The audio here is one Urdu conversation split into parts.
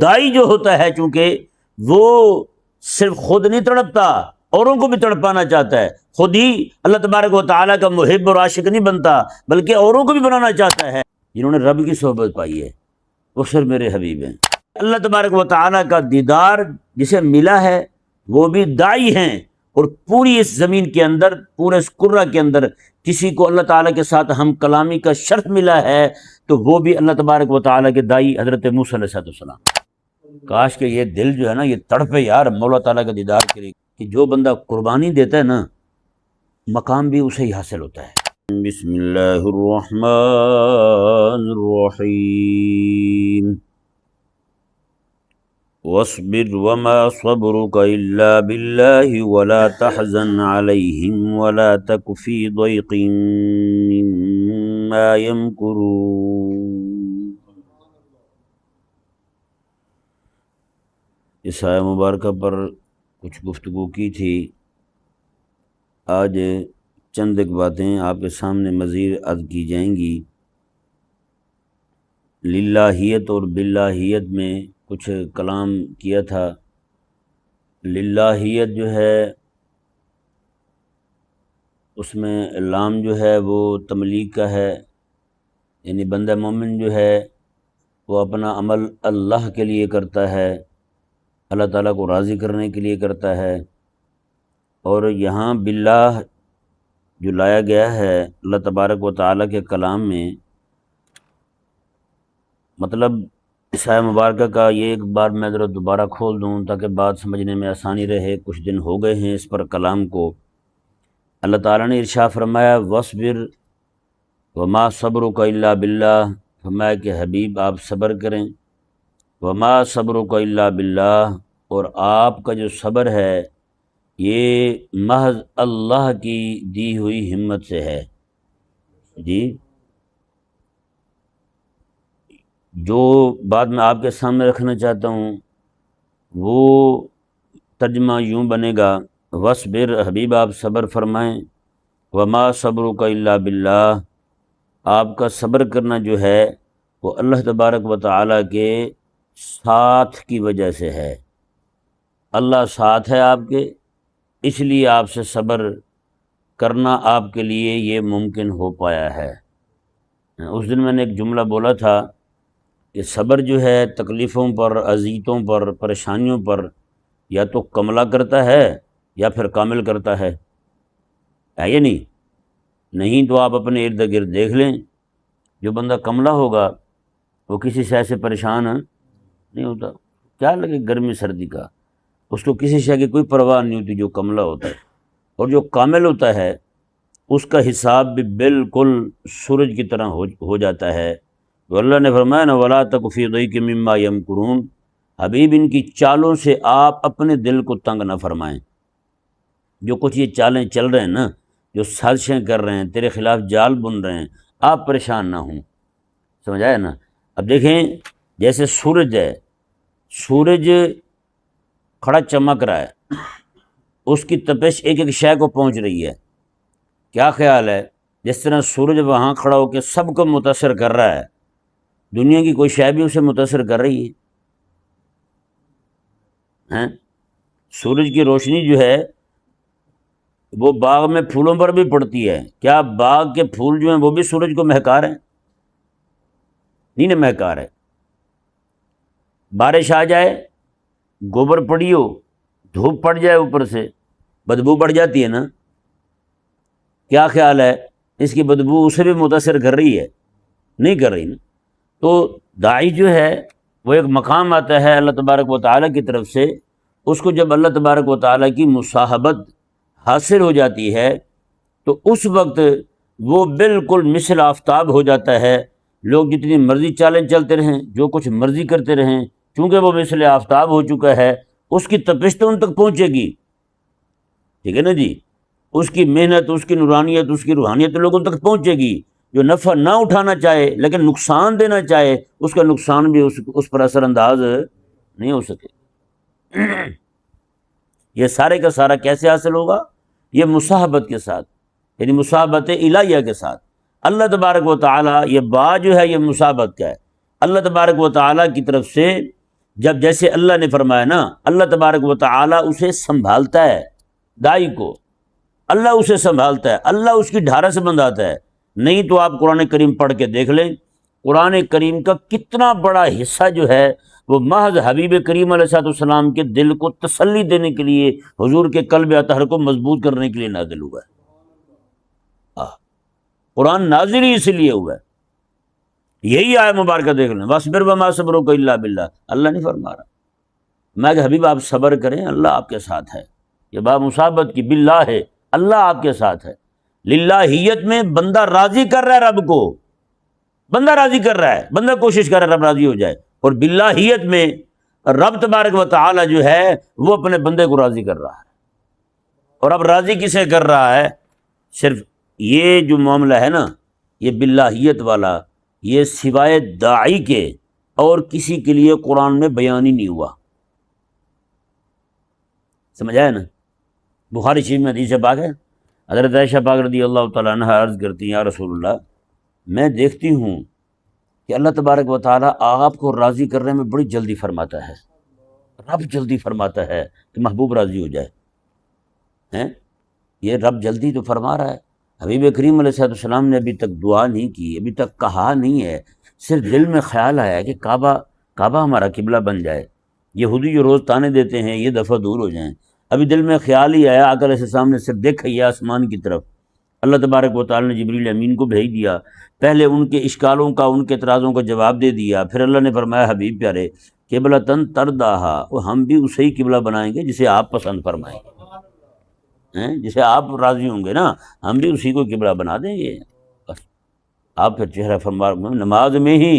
دائی جو ہوتا ہے چونکہ وہ صرف خود نہیں تڑپتا، اوروں کو بھی تڑپانا چاہتا ہے، خود ہی اللہ تبارک و تعالیٰ کا محب اور عاشق نہیں بنتا بلکہ اوروں کو بھی بنانا چاہتا ہے۔ جنہوں نے رب کی صحبت پائی ہے وہ صرف میرے حبیب ہیں۔ اللہ تبارک و تعالیٰ کا دیدار جسے ملا ہے وہ بھی دائی ہیں، اور پوری اس زمین کے اندر، پورے اس کرہ کے اندر کسی کو اللہ تعالیٰ کے ساتھ ہم کلامی کا شرف ملا ہے تو وہ بھی اللہ تبارک و تعالیٰ کے دائی حضرت موسیٰ علیہ السلام۔ کاش کہ یہ دل جو ہے نا یہ تڑپے یار مولا تعالیٰ کا دیدار کرے، کہ جو بندہ قربانی دیتا ہے نا مقام بھی اسے ہی حاصل ہوتا ہے۔ بسم اللہ الرحمن الرحیم واصبر وما صبرك إلا بالله ولا تحزن عليهم ولا تك في ضيق مما يمكرون۔ اس آیہ مبارکہ پر کچھ گفتگو کی تھی، آج چند ایک باتیں آپ کے سامنے مزید عرض کی جائیں گی۔ للہیت اور باللہیت میں کچھ کلام کیا تھا۔ للہیت جو ہے اس میں لام جو ہے وہ تملیک کا ہے، یعنی بندہ مومن جو ہے وہ اپنا عمل اللہ کے لیے کرتا ہے، اللہ تعالیٰ کو راضی کرنے کے لیے کرتا ہے۔ اور یہاں باللہ جو لایا گیا ہے اللہ تبارک و تعالیٰ کے کلام میں، مطلب اس آیہ مبارکہ کا یہ ایک بار میں ذرا دوبارہ کھول دوں تاکہ بات سمجھنے میں آسانی رہے۔ کچھ دن ہو گئے ہیں اس پر کلام کو۔ اللہ تعالیٰ نے ارشاد فرمایا وَاصْبِرْ وَمَا صَبْرُكَ إِلَّا بِاللَّهِ، فرمایا کہ حبیب آپ صبر کریں، وَمَا صَبْرُكَ إِلَّا بِاللَّهِ، اور آپ کا جو صبر ہے یہ محض اللہ کی دی ہوئی ہمت سے ہے۔ جی جو بات میں آپ کے سامنے رکھنا چاہتا ہوں وہ ترجمہ یوں بنے گا، وَاصْبِرْ، حبیب آپ صبر فرمائیں، وَمَا صَبْرُكَ إِلَّا بِاللَّهِ، آپ کا صبر کرنا جو ہے وہ اللہ تبارک و تعالیٰ کے ساتھ کی وجہ سے ہے۔ اللہ ساتھ ہے آپ کے، اس لیے آپ سے صبر کرنا آپ کے لیے یہ ممکن ہو پایا ہے۔ اس دن میں نے ایک جملہ بولا تھا کہ صبر جو ہے تکلیفوں پر، اذیتوں پر، پریشانیوں پر یا تو کملہ کرتا ہے یا پھر کامل کرتا ہے یا نہیں تو آپ اپنے ارد گرد دیکھ لیں، جو بندہ کملہ ہوگا وہ کسی شے سے پریشان نہیں ہوتا، کیا لگے گرمی سردی کا، اس کو کسی شے کی کوئی پرواہ نہیں ہوتی جو کملہ ہوتا ہے۔ اور جو کامل ہوتا ہے اس کا حساب بھی بالکل سورج کی طرح ہو جاتا ہے۔ تو اللہ نے فرمایا نا وَلَا تَكُ فِي ضَيْقٍ مِّمَّا يَمْكُرُونَ، حبیب ان کی چالوں سے آپ اپنے دل کو تنگ نہ فرمائیں۔ جو کچھ یہ چالیں چل رہے ہیں نا، جو سازشیں کر رہے ہیں، تیرے خلاف جال بن رہے ہیں، آپ پریشان نہ ہوں۔ سمجھ آیا نا؟ اب دیکھیں جیسے سورج ہے، سورج کھڑا چمک رہا ہے، اس کی تپش ایک ایک شے کو پہنچ رہی ہے۔ کیا خیال ہے جس طرح سورج وہاں کھڑا ہو کے سب کو متاثر کر رہا ہے، دنیا کی کوئی شے بھی اسے متاثر کر رہی ہے؟ سورج کی روشنی جو ہے وہ باغ میں پھولوں پر بھی پڑتی ہے، کیا باغ کے پھول جو ہیں وہ بھی سورج کو مہکا رہے ہیں؟ نہیں نا مہکا رہے۔ بارش آ جائے، گوبر پڑی ہو، دھوپ پڑ جائے اوپر سے، بدبو بڑھ جاتی ہے نا، کیا خیال ہے اس کی بدبو اسے بھی متاثر کر رہی ہے؟ نہیں کر رہی نا۔ تو داعی جو ہے وہ ایک مقام آتا ہے اللہ تبارک و تعالیٰ کی طرف سے، اس کو جب اللہ تبارک و تعالیٰ کی مصاحبت حاصل ہو جاتی ہے تو اس وقت وہ بالکل مثل آفتاب ہو جاتا ہے۔ لوگ جتنی مرضی چالیں چلتے رہیں، جو کچھ مرضی کرتے رہیں، چونکہ وہ مثل آفتاب ہو چکا ہے، اس کی تپش تو ان تک پہنچے گی، ٹھیک ہے نا جی، اس کی محنت، اس کی نورانیت، اس کی روحانیت لوگوں تک پہنچے گی۔ جو نفع نہ اٹھانا چاہے لیکن نقصان دینا چاہے، اس کا نقصان بھی اس پر اثر انداز نہیں ہو سکے۔ یہ سارے کا سارا کیسے حاصل ہوگا؟ یہ مصاحبت کے ساتھ، یعنی مصاحبت الہیہ کے ساتھ۔ اللہ تبارک و تعالیٰ، یہ با جو ہے یہ مصاحبت کا ہے، اللہ تبارک و تعالیٰ کی طرف سے جب جیسے اللہ نے فرمایا نا، اللہ تبارک و تعالی اسے سنبھالتا ہے، دائی کو اللہ اسے سنبھالتا ہے، اللہ اس کی ڈھارس بندھاتا ہے۔ نہیں تو آپ قرآن کریم پڑھ کے دیکھ لیں، قرآن کریم کا کتنا بڑا حصہ جو ہے وہ محض حبیب کریم علیہ السلام کے دل کو تسلی دینے کے لیے، حضور کے قلب اطہر کو مضبوط کرنے کے لیے نازل ہوا ہے۔ قرآن نازل ہی اس لیے ہوا ہے۔ یہی آیت مبارکہ دیکھ لیں، وَاصْبِرْ وَمَا صَبْرُكَ إِلَّا بِاللَّهِ، اللہ نہیں فرما رہا میں کہ حبیب آپ صبر کریں، اللہ آپ کے ساتھ ہے۔ یہ بات مصابت کی باللہ ہے، اللہ آپ کے ساتھ ہے۔ للہیت میں بندہ راضی کر رہا ہے رب کو، بندہ راضی کر رہا ہے، بندہ کوشش کر رہا ہے رب راضی ہو جائے، اور باللہیت میں رب تبارک و تعالی جو ہے وہ اپنے بندے کو راضی کر رہا ہے۔ اور اب راضی کسے کر رہا ہے؟ صرف یہ جو معاملہ ہے نا، یہ باللہیت والا، یہ سوائے داعی کے اور کسی کے لیے قرآن میں بیان ہی نہیں ہوا۔ سمجھ آیا نا؟ بخاری شریف میں حدیث پاک ہے، حضرت عائشہ پاک رضی اللہ تعالیٰ عنہ عرض کرتی ہیں، یا رسول اللہ، میں دیکھتی ہوں کہ اللہ تبارک و تعالیٰ آپ کو راضی کرنے میں بڑی جلدی فرماتا ہے، رب جلدی فرماتا ہے کہ محبوب راضی ہو جائے ہیں۔ یہ رب جلدی تو فرما رہا ہے۔ حبیب کریم علیہ السلام نے ابھی تک دعا نہیں کی، ابھی تک کہا نہیں ہے، صرف دل میں خیال آیا ہے کہ کعبہ ہمارا قبلہ بن جائے۔ یہودی جو روز تانے دیتے ہیں یہ دفعہ دور ہو جائیں، ابھی دل میں خیال ہی آیا، آقا علیہ السلام نے صرف دیکھا یہ آسمان کی طرف، اللہ تبارک و تعالی نے جبریل امین کو بھیج دیا، پہلے ان کے اشکالوں کا، ان کے اعتراضوں کا جواب دے دیا، پھر اللہ نے فرمایا حبیب پیارے قبلۃً ترضیھا، وہ ہم بھی اسے ہی قبلہ بنائیں گے جسے آپ پسند فرمائیں گے، جسے آپ راضی ہوں گے نا، ہم بھی اسی کو قبلہ بنا دیں گے۔ بس آپ پھر چہرہ فرما نماز میں ہی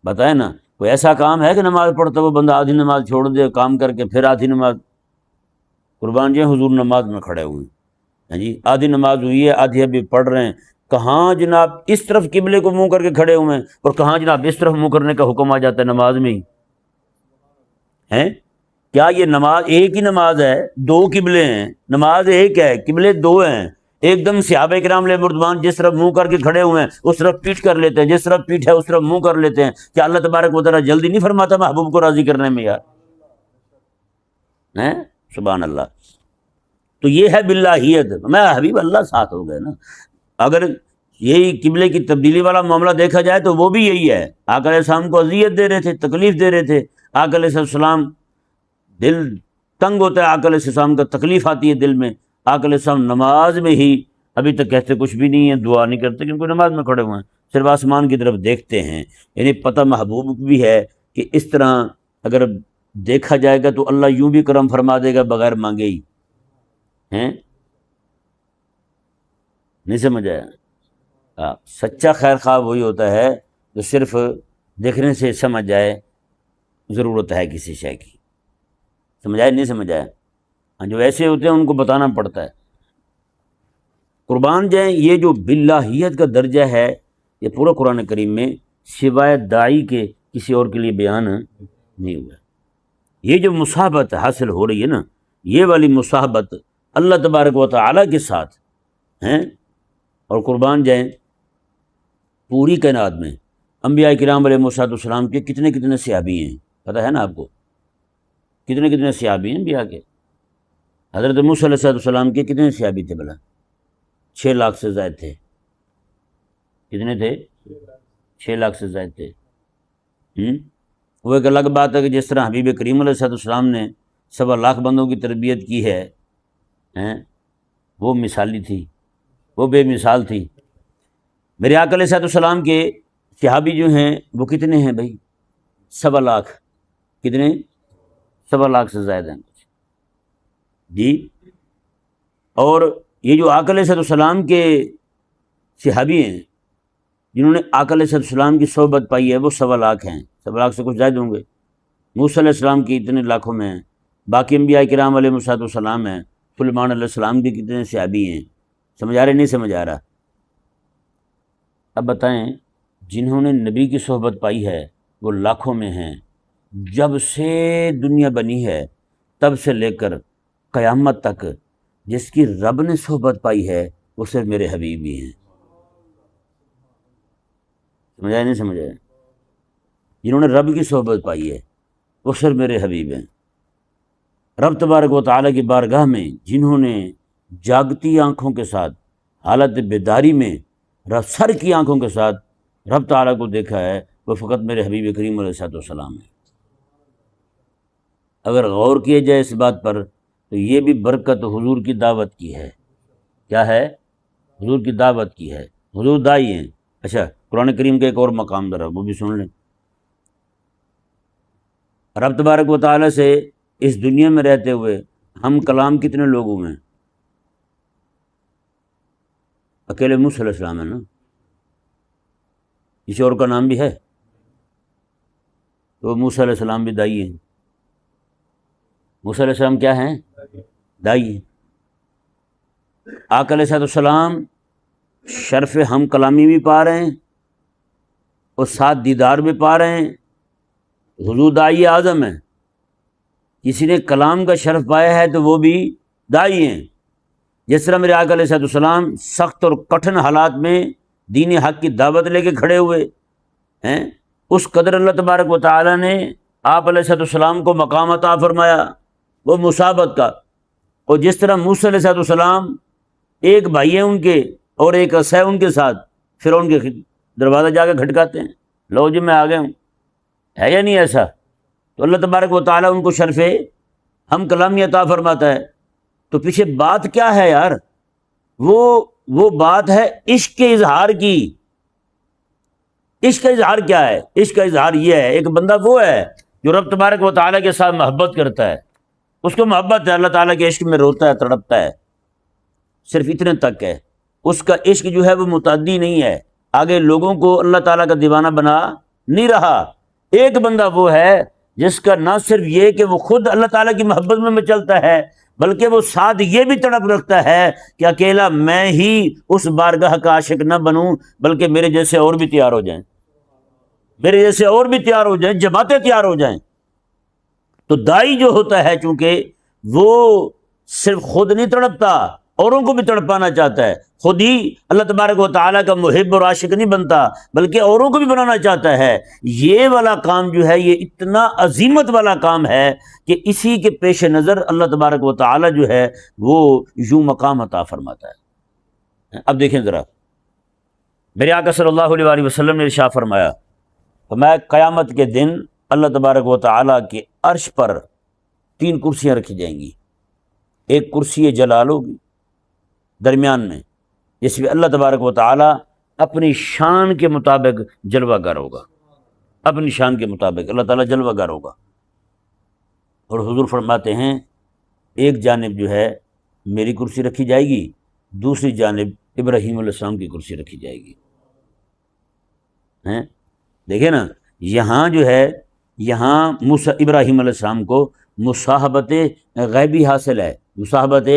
بتائیں نا، کوئی ایسا کام ہے کہ نماز پڑھتا وہ بندہ آدھی نماز چھوڑ دے کام کر کے پھر آدھی نماز؟ قربان جی حضور نماز میں کھڑے ہوئے ہیں جی، آدھی نماز ہوئی ہے، آدھی ابھی پڑھ رہے ہیں، کہاں جناب اس طرف قبلے کو منہ کر کے کھڑے ہوئے ہیں، اور کہاں جناب اس طرف منہ کرنے کا حکم آ جاتا ہے نماز میں ہی ہیں۔ کیا یہ نماز ایک ہی نماز ہے؟ دو قبلے ہیں، نماز ایک ہے، قبلے دو ہیں۔ ایک دم صحابہ کرام علیہ رضوان جس طرف منہ کر کے کھڑے ہوئے ہیں اس طرف پیٹ کر لیتے ہیں، جس طرف پیٹ ہے اس طرف منہ کر لیتے ہیں۔ کیا اللہ تبارک و تعالیٰ جلدی نہیں فرماتا محبوب کو راضی کرنے میں یار؟ ہیں سبحان اللہ۔ تو یہ ہے باللہیت، میں حبیب اللہ ساتھ ہو گئے نا۔ اگر یہی قبلے کی تبدیلی والا معاملہ دیکھا جائے تو وہ بھی یہی ہے، آقا علیہ السلام کو اذیت دے رہے تھے، تکلیف دے رہے تھے، آقا علیہ السلام دل تنگ ہوتا ہے، آقا علیہ السلام کا تکلیف آتی ہے دل میں، آقا علیہ السلام نماز میں ہی ابھی تک کہتے کچھ بھی نہیں ہے، دعا نہیں کرتے، کیونکہ نماز میں کھڑے ہوئے ہیں، صرف آسمان کی طرف دیکھتے ہیں۔ یعنی پتہ محبوب بھی ہے کہ اس طرح اگر دیکھا جائے گا تو اللہ یوں بھی کرم فرما دے گا بغیر مانگے ہی، ہیں؟ نہیں سمجھ آیا؟ سچا خیر خواہ وہی ہوتا ہے جو صرف دیکھنے سے سمجھ جائے ضرورت ہے کسی شے کی۔ سمجھ آئے نہیں سمجھ آیا؟ ہاں، جو ایسے ہوتے ہیں ان کو بتانا پڑتا ہے۔ قربان جائیں، یہ جو باللہیت کا درجہ ہے یہ پورا قرآن کریم میں سوائے داعی کے کسی اور کے لیے بیان نہیں ہوا۔ یہ جو مصاحبت حاصل ہو رہی ہے نا، یہ والی مصاحبت اللہ تبارک و تعالیٰ کے ساتھ ہیں۔ اور قربان جائیں، پوری کائنات میں انبیاء کرام علیہ السلام کے کتنے کتنے صحابی ہیں، پتہ ہے نا آپ کو؟ کتنے کتنے صحابی ہیں انبیاء کے؟ حضرت موسیٰ علیہ السلام کے کتنے صحابی تھے بھلا؟ 6 لاکھ سے زائد تھے۔ کتنے تھے؟ 6 لاکھ سے زائد تھے۔ وہ ایک الگ بات ہے کہ جس طرح حبیب کریم علیہ السلام نے 1.25 لاکھ بندوں کی تربیت کی ہے، وہ مثالی تھی، وہ بے مثال تھی۔ میرے آقا علیہ السلام کے صحابی جو ہیں وہ کتنے ہیں بھائی؟ 1.25 لاکھ۔ کتنے؟ 1.25 لاکھ سے زائد ہیں جی۔ اور یہ جو آقا علیہ السلام کے صحابی ہیں جنہوں نے آقا علیہ السلام کی صحبت پائی ہے وہ 1.25 لاکھ ہیں، 1.25 لاکھ سے کچھ زائد ہوں گے۔ موسیٰ علیہ السلام کی اتنے لاکھوں میں ہیں، باقی انبیاء کرام علیہ السلام ہیں، سلیمان علیہ السلام کے کتنے صحابی ہیں؟ سمجھ آ رہے نہیں سمجھ آ رہا؟ اب بتائیں، جنہوں نے نبی کی صحبت پائی ہے وہ لاکھوں میں ہیں، جب سے دنیا بنی ہے تب سے لے کر قیامت تک جس کی رب نے صحبت پائی ہے وہ صرف میرے حبیب ہی ہیں۔ سمجھ آیا نہیں سمجھ آیا؟ جنہوں نے رب کی صحبت پائی ہے وہ صرف میرے حبیب ہیں۔ رب تبارک و تعالیٰ کی بارگاہ میں جنہوں نے جاگتی آنکھوں کے ساتھ حالت بیداری میں سر کی آنکھوں کے ساتھ رب تعالیٰ کو دیکھا ہے، وہ فقط میرے حبیب کریم علیہ السلام ہیں۔ اگر غور کیا جائے اس بات پر تو یہ بھی برکت حضور کی دعوت کی ہے۔ کیا ہے؟ حضور کی دعوت کی ہے، حضور دائی ہیں۔ اچھا، قرآن کریم کا ایک اور مقام ذرا وہ بھی سن لیں۔ رب تبارک و تعالیٰ سے اس دنیا میں رہتے ہوئے ہم کلام کتنے لوگوں میں؟ اکیلے موسیٰ علیہ السلام ہے نا، کسی اور کا نام بھی ہے؟ تو موسیٰ علیہ السلام بھی دائی ہیں۔ موسیٰ علیہ السلام کیا ہیں؟ دائی ہیں۔ آقا علیہ السلام شرف ہم کلامی بھی پا رہے ہیں اور ساتھ دیدار بھی پا رہے ہیں۔ حضور دائی اعظم ہیں، کسی نے کلام کا شرف پایا ہے تو وہ بھی دائی ہیں۔ جس طرح میرے آقا علیہ السلام سخت اور کٹھن حالات میں دین حق کی دعوت لے کے کھڑے ہوئے ہیں، اس قدر اللہ تبارک و تعالیٰ نے آپ علیہ السلام کو مقام عطا فرمایا وہ مصاحبت کا۔ اور جس طرح موسیٰ علیہ السلام ایک بھائی ہیں ان کے اور ایک عصا ہے ان کے ساتھ، فرعون کے دروازہ جا کے کھٹکاتے ہیں، لو جی میں آ گیا ہوں، ہے یا نہیں ایسا؟ تو اللہ تبارک و تعالیٰ ان کو شرف ہم کلامی عطا فرماتا ہے۔ تو پیچھے بات کیا ہے یار؟ وہ بات ہے عشق کے اظہار کی۔ عشق کا اظہار کیا ہے؟ عشق کا اظہار یہ ہے، ایک بندہ وہ ہے جو رب تبارک و تعالیٰ کے ساتھ محبت کرتا ہے، اس کو محبت ہے، اللہ تعالیٰ کے عشق میں روتا ہے، تڑپتا ہے، صرف اتنے تک ہے۔ اس کا عشق جو ہے وہ متعدی نہیں ہے، آگے لوگوں کو اللہ تعالیٰ کا دیوانہ بنا نہیں رہا۔ ایک بندہ وہ ہے جس کا نہ صرف یہ کہ وہ خود اللہ تعالیٰ کی محبت میں چلتا ہے، بلکہ وہ ساتھ یہ بھی تڑپ رکھتا ہے کہ اکیلا میں ہی اس بارگاہ کا عاشق نہ بنوں، بلکہ میرے جیسے اور بھی تیار ہو جائیں، میرے جیسے اور بھی تیار ہو جائیں، جماعتیں تیار ہو جائیں۔ تو دائی جو ہوتا ہے چونکہ وہ صرف خود نہیں تڑپتا، اوروں کو بھی تڑپانا چاہتا ہے، خود ہی اللہ تبارک و تعالیٰ کا محب اور عاشق نہیں بنتا بلکہ اوروں کو بھی بنانا چاہتا ہے۔ یہ والا کام جو ہے یہ اتنا عظیمت والا کام ہے کہ اسی کے پیش نظر اللہ تبارک و تعالیٰ جو ہے وہ یوں مقام عطا فرماتا ہے۔ اب دیکھیں ذرا، میرے آقا صلی اللہ علیہ وآلہ وسلم نے ارشاد فرمایا، قیامت کے دن اللہ تبارک و تعالیٰ کے عرش پر 3 کرسیاں رکھی جائیں گی۔ ایک کرسی جلال ہوگی درمیان میں، جس میں اللہ تبارک و تعالیٰ اپنی شان کے مطابق جلوہ گر ہوگا، اپنی شان کے مطابق اللہ تعالیٰ جلوہ گر ہوگا۔ اور حضور فرماتے ہیں ایک جانب جو ہے میری کرسی رکھی جائے گی، دوسری جانب ابراہیم علیہ السلام کی کرسی رکھی جائے گی۔ دیکھیں نا، یہاں جو ہے یہاں ابراہیم علیہ السلام کو مصاحبت غیبی حاصل ہے، مصاحبت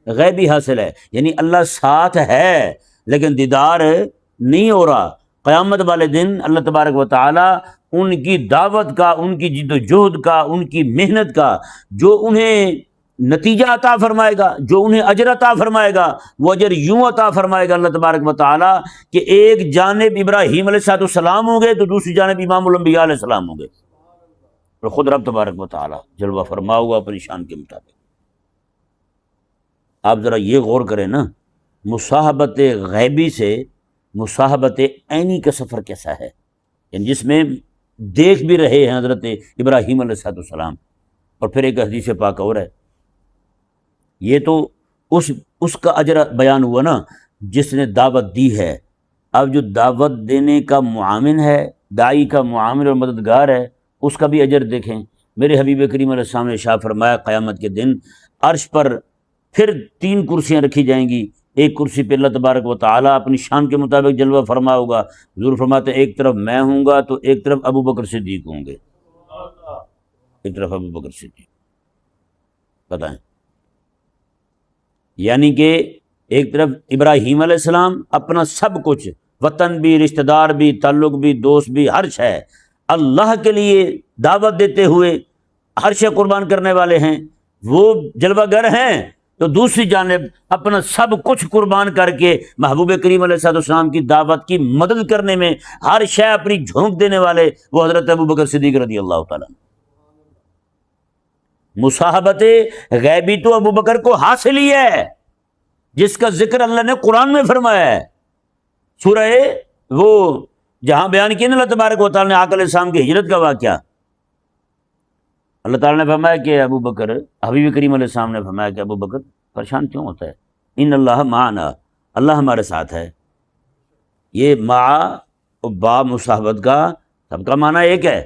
غیبی حاصل ہے، یعنی اللہ ساتھ ہے لیکن دیدار نہیں ہو رہا۔ قیامت والے دن اللہ تبارک و تعالیٰ ان کی دعوت کا، ان کی جد و جہد کا، ان کی محنت کا جو انہیں نتیجہ عطا فرمائے گا، جو انہیں اجر عطا فرمائے گا، وہ اجر یوں عطا فرمائے گا اللہ تبارک و تعالیٰ کہ ایک جانب ابراہیم علیہ السلام ہوں گے تو دوسری جانب امام الانبیاء علیہ السلام ہوں گے، اور خود رب تبارک و تعالیٰ جلوہ فرما ہوا اپنی شان کے مطابق۔ آپ ذرا یہ غور کریں نا، مصاحبت غیبی سے مصاحبت عینی کا سفر کیسا ہے، یعنی جس میں دیکھ بھی رہے ہیں حضرت ابراہیم علیہ السلام، اور پھر ایک حدیث پاک اور ہے، یہ تو اس کا اجر بیان ہوا نا جس نے دعوت دی ہے۔ اب جو دعوت دینے کا معاون ہے، داعی کا معاون اور مددگار ہے، اس کا بھی اجر دیکھیں۔ میرے حبیب کریم علیہ السلام نے ارشاد فرمایا قیامت کے دن عرش پر پھر 3 کرسیاں رکھی جائیں گی، ایک کرسی پہ اللہ تبارک و تعالیٰ اپنی شان کے مطابق جلوہ فرما ہوگا۔ حضور فرماتے ہیں ایک طرف میں ہوں گا تو ایک طرف ابو بکر صدیق ہوں گے، ایک طرف ابو بکر صدیق، بتائیں، یعنی کہ ایک طرف ابراہیم علیہ السلام اپنا سب کچھ، وطن بھی، رشتہ دار بھی، تعلق بھی، دوست بھی، ہر شے اللہ کے لیے دعوت دیتے ہوئے ہر شے قربان کرنے والے ہیں، وہ جلوہ گر ہیں، تو دوسری جانب اپنا سب کچھ قربان کر کے محبوب کریم علیہ السلام کی دعوت کی مدد کرنے میں ہر شے اپنی جھونک دینے والے وہ حضرت ابو بکر صدیق رضی اللہ تعالیٰ عنہ۔ مصاحبت غیبی تو ابو بکر کو حاصل ہی ہے، جس کا ذکر اللہ نے قرآن میں فرمایا ہے، سورہ وہ جہاں بیان کیا نا اللہ تبارک و تعالیٰ نے آقا علیہ السلام کی ہجرت کا واقعہ، اللہ تعالیٰ نے فرمایا کہ ابو بکر، حبیب کریم علیہ السلام نے فرمایا کہ ابو بکر پریشان کیوں ہوتا ہے، ان اللہ معنا، اللہ ہمارے ساتھ ہے۔ یہ مع و با مصاحبت کا سب کا معنی ایک ہے،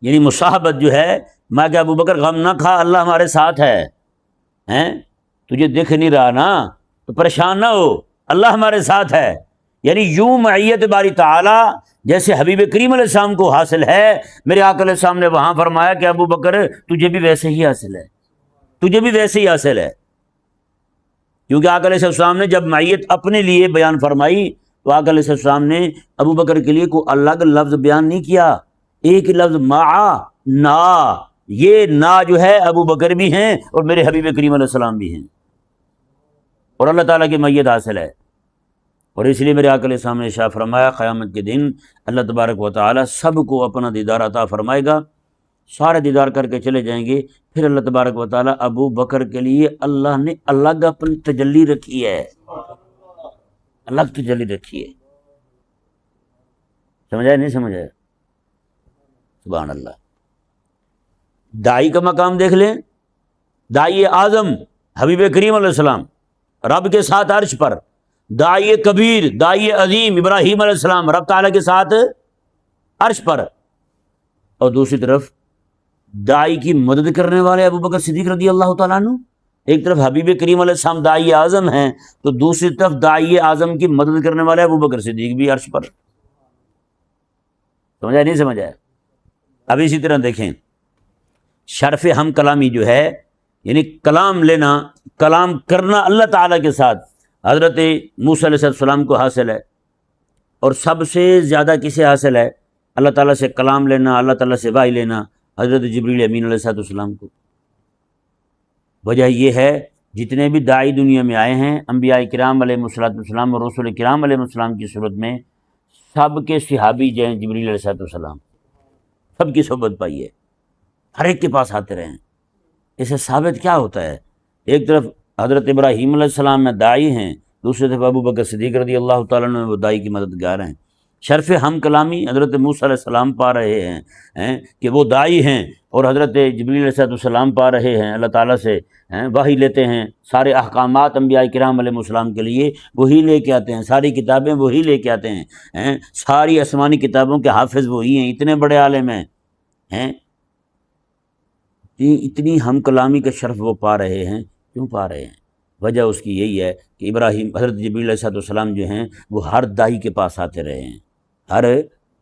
یعنی مصاحبت جو ہے، میں کہ ابو بکر غم نہ کھا، اللہ ہمارے ساتھ ہے، ہیں تجھے دکھ نہیں رہا نا تو پریشان نہ ہو، اللہ ہمارے ساتھ ہے۔ یعنی یوں معیت باری تعالی جیسے حبیب کریم علیہ السلام کو حاصل ہے، میرے آقا علیہ السلام نے وہاں فرمایا کہ ابو بکر تجھے بھی ویسے ہی حاصل ہے، تجھے بھی ویسے ہی حاصل ہے، کیونکہ آقا علیہ السلام نے جب معیت اپنے لیے بیان فرمائی تو آقا علیہ السلام نے ابو بکر کے لیے کوئی الگ لفظ بیان نہیں کیا، ایک ہی لفظ مع نا، یہ نا جو ہے ابو بکر بھی ہیں اور میرے حبیب کریم علیہ السلام بھی ہیں، اور اللہ تعالیٰ کی معیت حاصل ہے۔ اور اس لیے میرے آقا علیہ السلام نے ارشاد فرمایا قیامت کے دن اللہ تبارک و تعالیٰ سب کو اپنا دیدار عطا فرمائے گا، سارے دیدار کر کے چلے جائیں گے، پھر اللہ تبارک و تعالیٰ ابو بکر کے لیے اللہ نے الگ اپنی تجلی رکھی ہے، الگ تجلی رکھی ہے، سمجھا نہیں سمجھا؟ سبحان اللہ۔ دائی کا مقام دیکھ لیں، دائی اعظم حبیب کریم علیہ السلام رب کے ساتھ عرش پر، دائی کبیر، دائی عظیم ابراہیم علیہ السلام رب تعالیٰ کے ساتھ عرش پر، اور دوسری طرف دائی کی مدد کرنے والے ابو بکر صدیق رضی اللہ تعالیٰ عنہ، ایک طرف حبیب کریم علیہ السلام دائی اعظم ہیں تو دوسری طرف دائی اعظم کی مدد کرنے والے ابو بکر صدیق بھی عرش پر، سمجھا نہیں سمجھا؟ اب اسی طرح دیکھیں شرف ہم کلامی جو ہے، یعنی کلام لینا، کلام کرنا اللہ تعالیٰ کے ساتھ حضرت موسیٰ علیہ السلام کو حاصل ہے، اور سب سے زیادہ کسے حاصل ہے؟ اللہ تعالیٰ سے کلام لینا، اللہ تعالیٰ سے وحی لینا حضرت جبریل امین علیہ السلام کو۔ وجہ یہ ہے جتنے بھی داعی دنیا میں آئے ہیں انبیاء کرام علیہ السلام اور رسول کرام علیہ السلام کی صورت میں، سب کے صحابی جو ہیں جبریل علیہ السلام، سب کی صحبت پائی ہے، ہر ایک کے پاس آتے رہے ہیں۔ اس سے ثابت کیا ہوتا ہے؟ ایک طرف حضرت ابراہیم علیہ السلام میں داعی ہیں، دوسری طرف ابو بکر صدیق رضی اللہ تعالیٰ عنہ وہ داعی کی مددگار ہیں۔ شرف ہم کلامی حضرت موسیٰ علیہ السلام پا رہے ہیں کہ وہ داعی ہیں، اور حضرت جبریل علیہ السلام پا رہے ہیں اللہ تعالیٰ سے وحی لیتے ہیں، سارے احکامات انبیاء کرام علیہ السلام کے لیے وہی لے کے آتے ہیں، ساری کتابیں وہی لے کے آتے ہیں، ساری آسمانی کتابوں کے حافظ وہی ہیں، اتنے بڑے عالم ہیں، اتنی ہم کلامی کا شرف وہ پا رہے ہیں۔ کیوں پا رہے ہیں؟ وجہ اس کی یہی ہے کہ ابراہیم حضرت جبریل علیہ السلام جو ہیں وہ ہر داعی کے پاس آتے رہے ہیں، ہر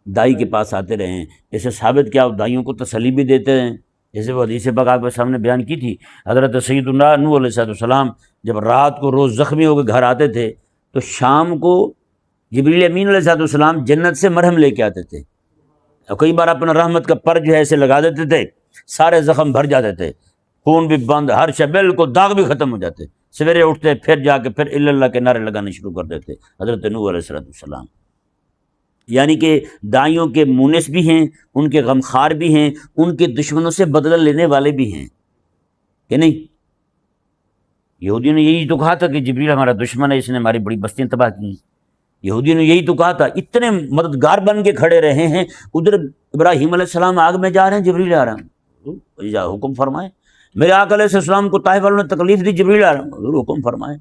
داعی کے پاس آتے رہے ہیں۔ اس سے ثابت کیا، دائیوں کو تسلی بھی دیتے ہیں، جیسے وہ حدیث پاک آپ کے سامنے بیان کی تھی، حضرت سیدنا نوح علیہ السلام جب رات کو روز زخمی ہو کے گھر آتے تھے تو شام کو جبریل امین علیہ السلام جنت سے مرہم لے کے آتے تھے، اور کئی بار اپنا رحمت کا پر جو ہے اسے لگا دیتے تھے، سارے زخم بھر جاتے تھے، خون بھی بند، ہر شبیل کو داغ بھی ختم ہو جاتے، سویرے اٹھتے پھر جا کے پھر اللہ کے نعرے لگانے شروع کر دیتے حضرت نوح علیہ السلام۔ یعنی کہ دائیوں کے مونس بھی ہیں، ان کے غمخوار بھی ہیں، ان کے دشمنوں سے بدلہ لینے والے بھی ہیں کہ نہیں؟ یہودیوں نے یہی تو کہا تھا کہ جبریل ہمارا دشمن ہے، اس نے ہماری بڑی بستیاں تباہ کی، یہودیوں نے یہی تو کہا تھا، اتنے مددگار بن کے کھڑے رہے ہیں، ادھر ابراہیم علیہ السلام آگ میں جا رہے ہیں، جبریل آ رہا ہے، حکم فرمائے، میرے آقا علیہ السلام کو طائف والوں نے تکلیف دی، جبریل آ رہا ہے، حضور حکم فرمائے،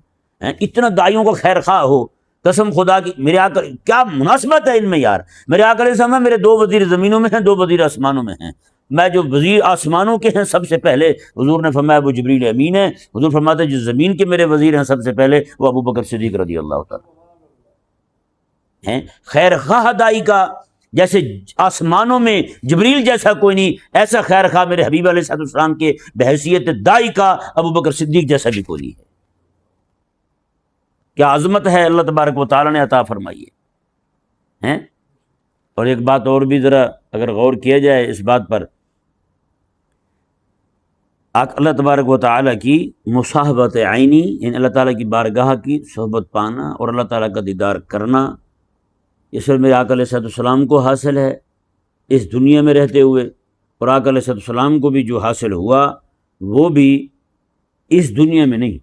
اتنا دائیوں کا خیر خواہ ہو، قسم خدا کی، میرے آقا کیا مناسبت ہے ان میں یار، میرے آقا علیہ السلام میرے 2 وزیر زمینوں میں ہیں، 2 وزیر آسمانوں میں ہیں، میں جو وزیر آسمانوں کے ہیں سب سے پہلے حضور نے فرمایا وہ جبریل امین ہے، حضور فرماتے جو زمین کے میرے وزیر ہیں سب سے پہلے وہ ابو بکر صدیق رضی اللہ تعالیٰ ہیں۔ خیر خواہ دائی کا جیسے آسمانوں میں جبریل جیسا کوئی نہیں، ایسا خیر خواہ میرے حبیب علیہ السلام کے بحیثیت دائی کا ابو بکر صدیق جیسا بھی کوئی نہیں ہے۔ کیا عظمت ہے اللہ تبارک و تعالیٰ نے عطا فرمائی ہے۔ اور ایک بات اور بھی ذرا اگر غور کیا جائے اس بات پر، اللہ تبارک و تعالیٰ کی مصاحبت عینی، یعنی اللہ تعالیٰ کی بارگاہ کی صحبت پانا اور اللہ تعالیٰ کا دیدار کرنا، یہ سب میرے آقا علیہ السلام کو حاصل ہے اس دنیا میں رہتے ہوئے، اور آقا علیہ السلام کو بھی جو حاصل ہوا وہ بھی اس دنیا میں نہیں،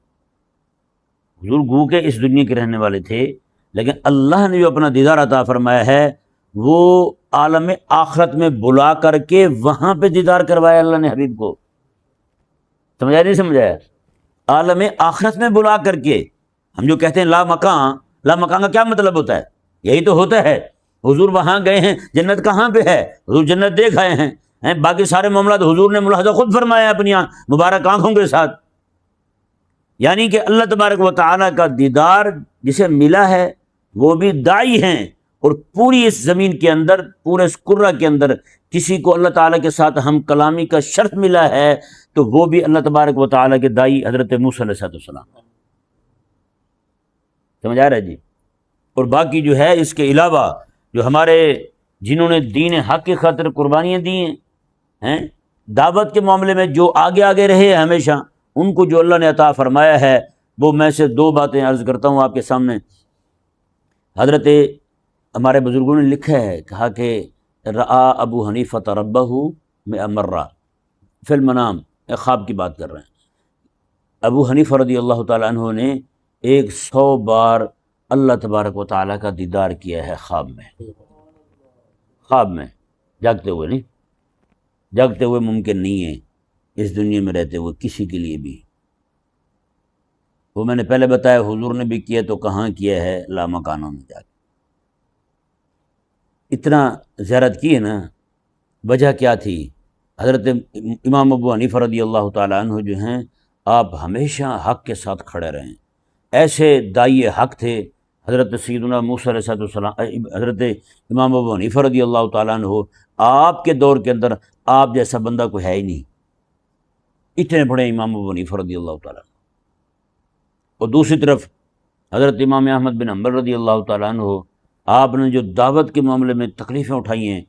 حضور گو کے اس دنیا کے رہنے والے تھے، لیکن اللہ نے جو اپنا دیدار عطا فرمایا ہے وہ عالم آخرت میں بلا کر کے وہاں پہ دیدار کروایا اللہ نے حبیب کو. سمجھایا نہیں سمجھایا؟ عالم آخرت میں بلا کر کے. ہم جو کہتے ہیں لا مکان، لا مکان کا کیا مطلب ہوتا ہے؟ یہی تو ہوتا ہے حضور وہاں گئے ہیں، جنت کہاں پہ ہے؟ حضور جنت دیکھ آئے ہیں، باقی سارے معاملات حضور نے ملاحظہ خود فرمایا اپنی مبارک آنکھوں کے ساتھ. یعنی کہ اللہ تبارک و تعالیٰ کا دیدار جسے ملا ہے وہ بھی داعی ہیں، اور پوری اس زمین کے اندر، پورے اس کرہ کے اندر کسی کو اللہ تعالیٰ کے ساتھ ہم کلامی کا شرف ملا ہے تو وہ بھی اللہ تبارک و تعالیٰ کے داعی حضرت موسیٰ علیہ السلام. سمجھ آ رہا ہے جی؟ اور باقی جو ہے اس کے علاوہ جو ہمارے جنہوں نے دین حق کی خاطر قربانیاں دی ہیں، دعوت کے معاملے میں جو آگے آگے رہے ہیں ہمیشہ، ان کو جو اللہ نے عطا فرمایا ہے وہ میں سے دو باتیں عرض کرتا ہوں آپ کے سامنے. حضرت ہمارے بزرگوں نے لکھا ہے، کہا کہ رآ ابو حنیفہ ربہ میں امرہ فی المنام، ایک خواب کی بات کر رہے ہیں. ابو حنیفہ رضی اللہ تعالیٰ عنہ نے 100 بار اللہ تبارک و تعالیٰ کا دیدار کیا ہے خواب میں. خواب میں، جاگتے ہوئے نہیں، جاگتے ہوئے ممکن نہیں ہے اس دنیا میں رہتے ہوئے کسی کے لیے بھی. وہ میں نے پہلے بتایا حضور نے بھی کیا تو کہاں کیا ہے؟ لامکانوں میں جا کے. اتنا زیارت کی ہے نا، وجہ کیا تھی؟ حضرت امام ابو حنیفہ رضی اللہ تعالیٰ عنہ جو ہیں، آپ ہمیشہ حق کے ساتھ کھڑے رہیں، ایسے داعی حق تھے. حضرت سیدنا موسیٰ علیہ السلام، حضرت امام ابو حنیفہ رضی اللہ تعالیٰ عنہ، آپ کے دور کے اندر آپ جیسا بندہ کوئی ہے ہی نہیں، اتنے بڑے امام ابو حنیفہ رضی اللہ تعالیٰ عنہ. اور دوسری طرف حضرت امام احمد بن حنبل رضی اللہ تعالیٰ عنہ، آپ نے جو دعوت کے معاملے میں تکلیفیں اٹھائی ہیں،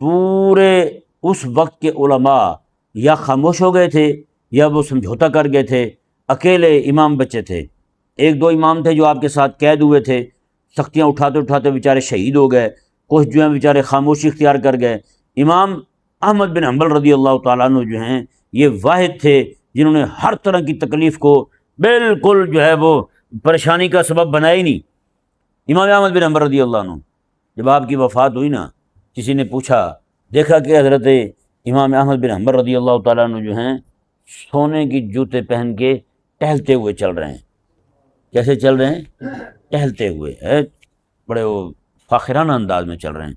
پورے اس وقت کے علماء یا خاموش ہو گئے تھے یا وہ سمجھوتا کر گئے تھے، اکیلے امام بچے تھے. 1-2 امام تھے جو آپ کے ساتھ قید ہوئے تھے، سختیاں اٹھاتے اٹھاتے بیچارے شہید ہو گئے، کچھ جو ہیں بیچارے خاموشی اختیار کر گئے. امام احمد بن حنبل رضی اللہ تعالیٰ عنہ جو ہیں یہ واحد تھے جنہوں نے ہر طرح کی تکلیف کو بالکل جو ہے وہ پریشانی کا سبب بنایا ہی نہیں. امام احمد بن حنبل رضی اللہ عنہ جب آپ کی وفات ہوئی نا، کسی نے پوچھا، دیکھا کہ حضرت امام احمد بن حنبل رضی اللہ تعالیٰ عنہ جو ہیں سونے کی جوتے پہن کے ٹہلتے ہوئے چل رہے ہیں. کیسے چل رہے ہیں؟ ٹہلتے ہوئے، بڑے وہ فاخرانہ انداز میں چل رہے ہیں.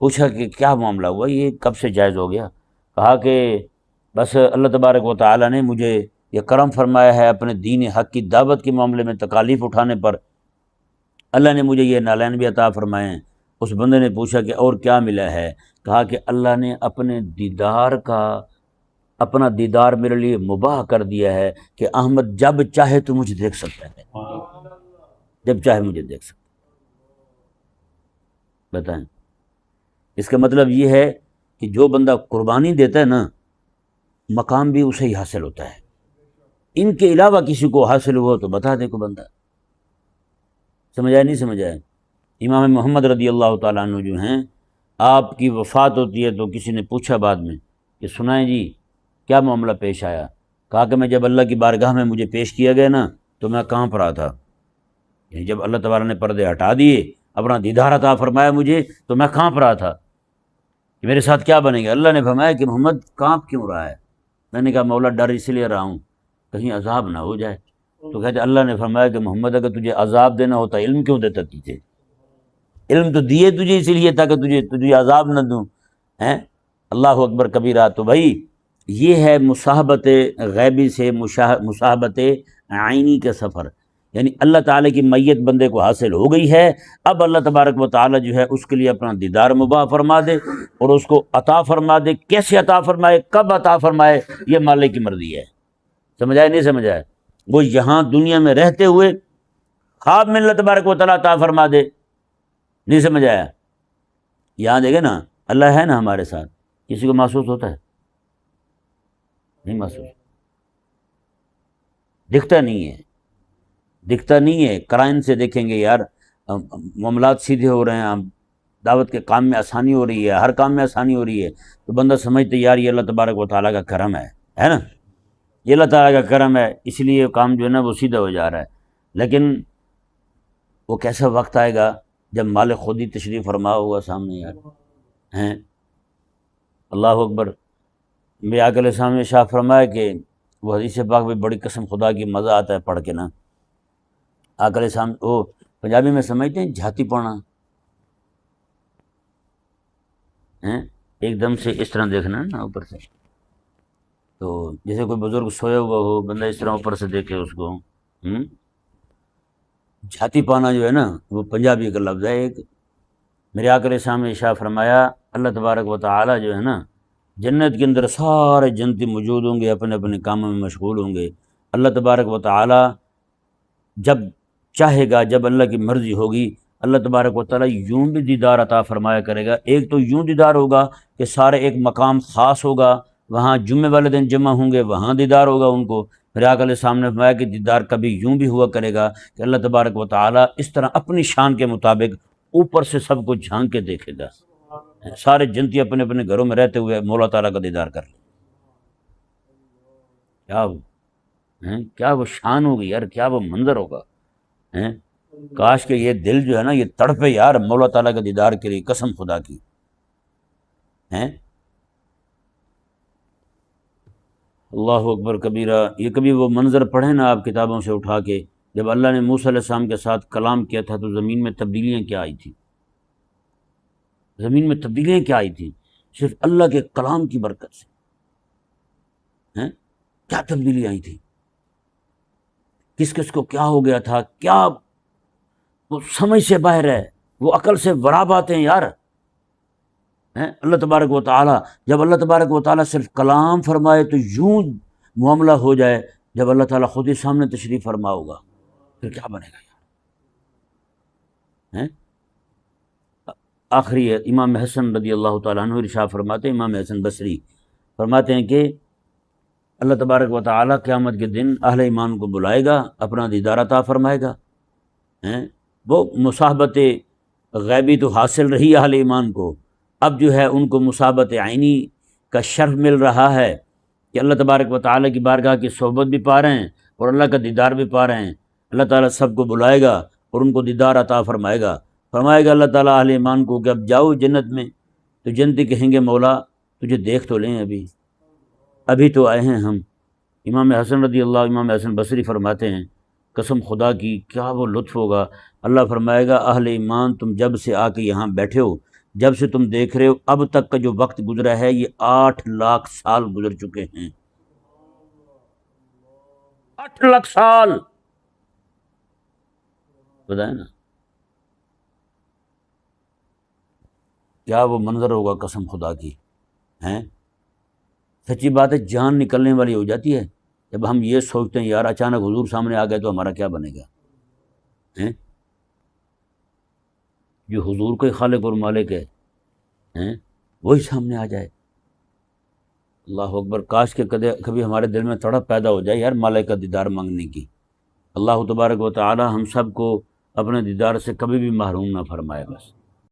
پوچھا کہ کیا معاملہ ہوا، یہ کب سے جائز ہو گیا؟ کہا کہ بس اللہ تبارک و تعالیٰ نے مجھے یہ کرم فرمایا ہے اپنے دین حق کی دعوت کے معاملے میں تکالیف اٹھانے پر، اللہ نے مجھے یہ نالین بھی عطا فرمائے ہیں. اس بندے نے پوچھا کہ اور کیا ملا ہے؟ کہا کہ اللہ نے اپنا دیدار میرے لیے مباح کر دیا ہے کہ احمد جب چاہے تو مجھے دیکھ سکتا ہے، جب چاہے مجھے دیکھ سکتا ہے. بتائیں، اس کا مطلب یہ ہے کہ جو بندہ قربانی دیتا ہے نا، مقام بھی اسے ہی حاصل ہوتا ہے. ان کے علاوہ کسی کو حاصل ہوا تو بتا دے کو بندہ. سمجھ آئے نہیں سمجھ آئے؟ امام محمد رضی اللہ تعالیٰ عنہ جو ہیں، آپ کی وفات ہوتی ہے تو کسی نے پوچھا بعد میں کہ سنائیں جی کیا معاملہ پیش آیا؟ کہا کہ میں جب اللہ کی بارگاہ میں مجھے پیش کیا گیا نا تو میں کانپ رہا تھا. یعنی جب اللہ تعالیٰ نے پردے ہٹا دیے، اپنا دیدار عطا فرمایا مجھے، تو میں کانپ رہا تھا کہ میرے ساتھ کیا بنے گا. اللہ نے فرمایا کہ محمد کانپ کیوں رہا ہے؟ میں نے کہا مولا ڈر اس لیے رہا ہوں کہیں عذاب نہ ہو جائے. تو کہتے اللہ نے فرمایا کہ محمد اگر تجھے عذاب دینا ہوتا علم کیوں دیتا تجھے؟ علم تو دیے تجھے اسی لیے تھا کہ تجھے عذاب نہ دوں. اللہ اکبر کبیرہ. تو بھائی یہ ہے مصاحبت غیبی سے مصاحبت عینی کا سفر، یعنی اللہ تعالیٰ کی میت بندے کو حاصل ہو گئی ہے. اب اللہ تبارک و تعالیٰ جو ہے اس کے لیے اپنا دیدار مباح فرما دے اور اس کو عطا فرما دے. کیسے عطا فرمائے، کب عطا فرمائے، یہ مالک کی مرضی ہے. سمجھ آئے نہیں سمجھ آئے؟ وہ یہاں دنیا میں رہتے ہوئے خواب میں اللہ تبارک و تعالیٰ عطا فرما دے. نہیں سمجھ آیا؟ یہاں دیکھیں نا، اللہ ہے نا ہمارے ساتھ، کسی کو محسوس ہوتا ہے؟ نہیں محسوس، دکھتا نہیں ہے، دکھتا نہیں ہے. قرائن سے دیکھیں گے یار معاملات سیدھے ہو رہے ہیں، دعوت کے کام میں آسانی ہو رہی ہے، ہر کام میں آسانی ہو رہی ہے، تو بندہ سمجھتے یار یہ اللہ تبارک و تعالیٰ کا کرم ہے نا، یہ اللہ تعالیٰ کا کرم ہے، اس لیے کام جو ہے نا وہ سیدھا ہو جا رہا ہے۔ لیکن وہ کیسا وقت آئے گا جب مالک خود ہی تشریف فرما ہوگا سامنے یار، ہیں؟ اللہ اکبر۔ میرے آقا علیہ السلام نے شاہ فرمایا کہ وہ حدیث پاک بھی بڑی قسم خدا کی مزہ آتا ہے پڑھ کے نا۔ آقا علیہ السلام وہ پنجابی میں سمجھتے ہیں جھاتی پڑھنا، ایک دم سے اس طرح دیکھنا ہے نا اوپر سے، تو جیسے کوئی بزرگ سویا ہوا ہو، بندہ اس طرح اوپر سے دیکھے اس کو، جھاتی پانا جو ہے نا وہ پنجابی کا لفظ ہے ایک۔ میرے آقا علیہ السلام نے ارشاد فرمایا اللہ تبارک و تعالیٰ جو ہے نا جنت کے اندر سارے جنتی موجود ہوں گے، اپنے اپنے کاموں میں مشغول ہوں گے۔ اللہ تبارک و تعالیٰ جب چاہے گا، جب اللہ کی مرضی ہوگی، اللہ تبارک و تعالیٰ یوں بھی دیدار عطا فرمایا کرے گا۔ ایک تو یوں دیدار ہوگا کہ سارے ایک مقام خاص ہوگا، وہاں جمعے والے دن جمع ہوں گے، وہاں دیدار ہوگا ان کو۔ میرے آقا علیہ السلام نے فرمایا کہ دیدار کبھی یوں بھی ہوا کرے گا کہ اللہ تبارک و تعالیٰ اس طرح اپنی شان کے مطابق اوپر سے سب کو جھانک کے دیکھے گا، سارے جنتی اپنے اپنے گھروں میں رہتے ہوئے مولا تعالیٰ کا دیدار کر لیں۔ کیا وہ شان ہوگی یار، کیا وہ منظر ہوگا۔ کاش کہ یہ دل جو ہے نا یہ تڑپے یار مولا تعالیٰ کا دیدار کے لیے، قسم خدا کی۔ اللہ اکبر کبیرہ۔ یہ کبھی وہ منظر پڑھیں نا آپ کتابوں سے اٹھا کے، جب اللہ نے موسیٰ علیہ السلام کے ساتھ کلام کیا تھا تو زمین میں تبدیلیاں کیا آئی تھیں، زمین میں تبدیلیاں کیا آئی تھیں صرف اللہ کے کلام کی برکت سے۔ کیا تبدیلی آئی تھی، کس کس کو کیا ہو گیا تھا، کیا وہ سمجھ سے باہر ہے، وہ عقل سے ورا باتیں یار۔ اللہ تبارک و تعالیٰ، جب اللہ تبارک و تعالیٰ صرف کلام فرمائے تو یوں معاملہ ہو جائے، جب اللہ تعالیٰ خود ہی سامنے تشریف فرما ہوگا پھر کیا بنے گا یار۔ آخری ہے امام حسن رضی اللہ تعالیٰ عنہ ارشاد فرماتے ہیں، امام حسن بصری فرماتے ہیں کہ اللہ تبارک و تعالیٰ قیامت کے دن اہل ایمان کو بلائے گا، اپنا دیدار عطا فرمائے گا۔ وہ مصاحبت غیبی تو حاصل رہی اہل ایمان کو، اب جو ہے ان کو مصاحبت عینی کا شرف مل رہا ہے کہ اللہ تبارک و تعالیٰ کی بارگاہ کی صحبت بھی پا رہے ہیں اور اللہ کا دیدار بھی پا رہے ہیں۔ اللہ تعالیٰ سب کو بلائے گا اور ان کو دیدار عطا فرمائے گا اللہ تعالیٰ اہل ایمان کو کہ اب جاؤ جنت میں، تو جنتی کہیں گے مولا تجھے دیکھ تو لیں، ابھی تو آئے ہیں ہم۔ امام حسن رضی اللہ، امام حسن بصری فرماتے ہیں قسم خدا کی کیا وہ لطف ہوگا۔ اللہ فرمائے گا اہل ایمان تم جب سے آ کے یہاں بیٹھے ہو، جب سے تم دیکھ رہے ہو اب تک کا جو وقت گزرا ہے یہ 8 لاکھ سال گزر چکے ہیں، 8 لاکھ سال، بتائیں نا کیا وہ منظر ہوگا قسم خدا کی۔ سچی بات ہے جان نکلنے والی ہو جاتی ہے جب ہم یہ سوچتے ہیں یار اچانک حضور سامنے آ گئے تو ہمارا کیا بنے گا۔ جو حضور کوئی خالق اور مالک ہے وہی سامنے آ جائے، اللہ اکبر۔ کاش کہ کبھی ہمارے دل میں تڑپ پیدا ہو جائے یار مالک کا دیدار مانگنے کی۔ اللہ تبارک و تعالی ہم سب کو اپنے دیدار سے کبھی بھی محروم نہ فرمائے بس۔